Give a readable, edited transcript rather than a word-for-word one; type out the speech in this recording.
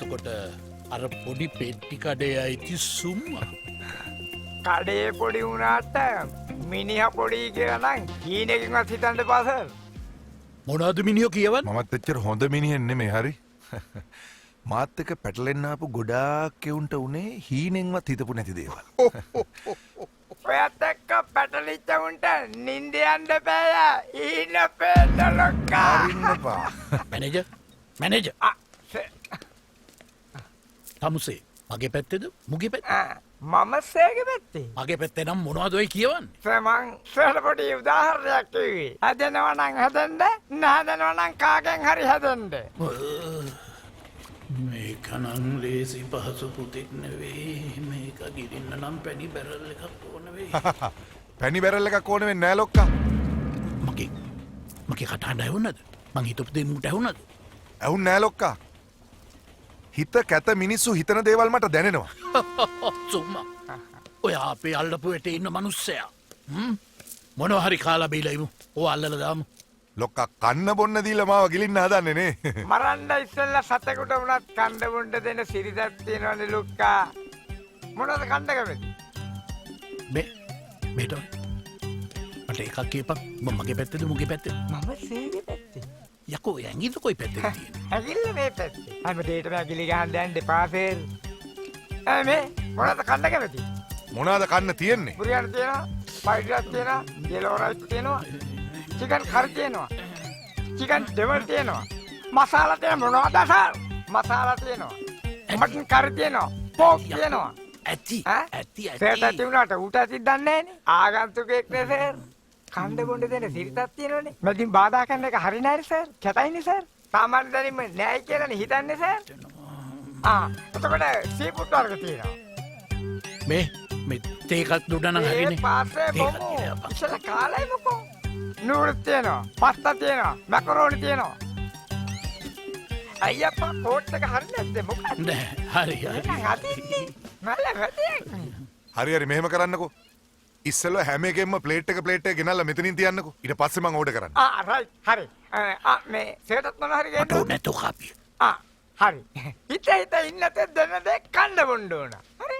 එතකොට අර පොඩි පෙට්ටි කඩේ අයිති සුම්මා. කඩේ පොඩි වුණාට මිනිහ පොඩි කියලා නම් හීනකින්වත් හිතන්න එපා සර්. මොනවද මිනිහෝ කියවන්නේ? මමත් එච්චර හොඳ මිනිහෙන් නෙමෙයි හරි. මාත් එක්ක පැටලෙන්න ආපු ගොඩාක් කෙවුන්ට උනේ හීනෙන්වත් හිතපු නැති දේවල්. ඔයත් එක්ක පැටලිච්ච උන්ට නින්ද යන්න බෑ. ඊන පෙන්න ලොක්කා. අරින්නපා. මැනේජර් තමුසේ මගේ පැත්තේද මුගේ පැත්තේ? මම සේගේ පැත්තේ. මගේ පැත්තේ නම් මොනවද ඔය කියවන්නේ? සමන් සරල පොඩි උදාහරණයක් කිව්වේ. හදනවා නම් හදන්න, නහදනවා නම් කාගෙන් හරි හදන්න. මේක නම් ලේසි පහසු පුතෙක් නෙවෙයි. මේක ගිරින්න නම් පැණි බැරල් එකක් ඕන වෙයි. පැණි බැරල් එකක් ඕන වෙන්නේ නෑ ලොක්කා. මගේ කටහඬ ඇහුණද? මං හිතපු දේ මුට ඇහුණද? ඇහුන් නෑ ලොක්කා. හිත කැත මිනිස්සු හිතන දේවල් මට දැනෙනවා. සුම්මා ඔය අපේ අල්ලපු වැටේ ඉන්න මිනිස්සයා මොනවා හරි කාලා බීලා ඉමු. ඕ අල්ලලා දාමු. ලොක්කා කන්න බොන්න දීලා මාව ගිලින්න හදන්නේ නේ. මරන්න ඉස්සෙල්ලා සතෙකුට වුණත් කන්න බොන්න දෙන සිරිතක් තියෙනවනේ ලොක්කා. මොනවද කන්න කැමති? මේට මට එකක් කියපන්. මගේ පැත්තේද මුගේ පැත්තේද? මම සේගේ පැත්තේ. යකෝ ඇඟිල්ල කොයි පැත්තේද තියෙන්නේ? ඇගිල්ල මේ පැත්තේ. හැම දෙයකටම ඇගිලි ගහන්න යන්න එපා සර්. මේ මොනවද කන්න කැමති? මොනවාද කන්න තියෙන්නේ? බුරියානි තියෙනවා, ෆ්‍රයිඩ් රයිස් තියෙනවා, යෙලෝ රයිස් තියෙනවා, චිකන් කරි තියෙනවා, චිකන් ඩෙවල් තියෙනවා, මසාලා තියෙන මොනවද සර්? මසාලා තියෙනවා, මටන් කරි තියෙනවා, පෝක් තියෙනවා. ඇති. සර්ට ඇති වුණාට ඌට ඇතිද දන්නේ නැහනේ. ආගන්තුකෙක් නේ සර්. කණ්ඩ බොණ්ඩ දෙන සිරිතක් තියෙනවනේ. මැදින් බාධා කරන එක හරි නෑනේ සර්. කැතයිනේ සර්. සාමාන්‍ය දැනීම නෑයි කියලානේ හිතන්නේ සර්. එතකොට සීෆුඩ් වර්ග තියෙනවා. මේ තේකත් දුඩ නම් හරිනේ. ඒ පාසේ බොමු. ඉතල කාලයි මොකෝ. නූඩල්ස් තියෙනවා, පාස්තා තියෙනවා, මැකරෝනි තියෙනවා. අයියප්පා කෝට් එක හරි නැද්ද මොකක්ද? නෑ හරි. හදින්නේ. මල හදින්නේ. හරි මෙහෙම කරන්නකෝ. ඉස්සෙල්ලා හැම එකෙම ප්ලේට් එක ගෙනල්ලා මෙතනින් තියන්නකෝ. ඊට පස්සේ මම ඕඩර් කරන්න. රයිට් හරි. මේ සේටත් මොන හරි ගේන්න. මට නැතෝ කාපිය. හරි. හිත ඉන්නත දෙන්න දෙයක් කන්න බොන්න ඕන. හරි.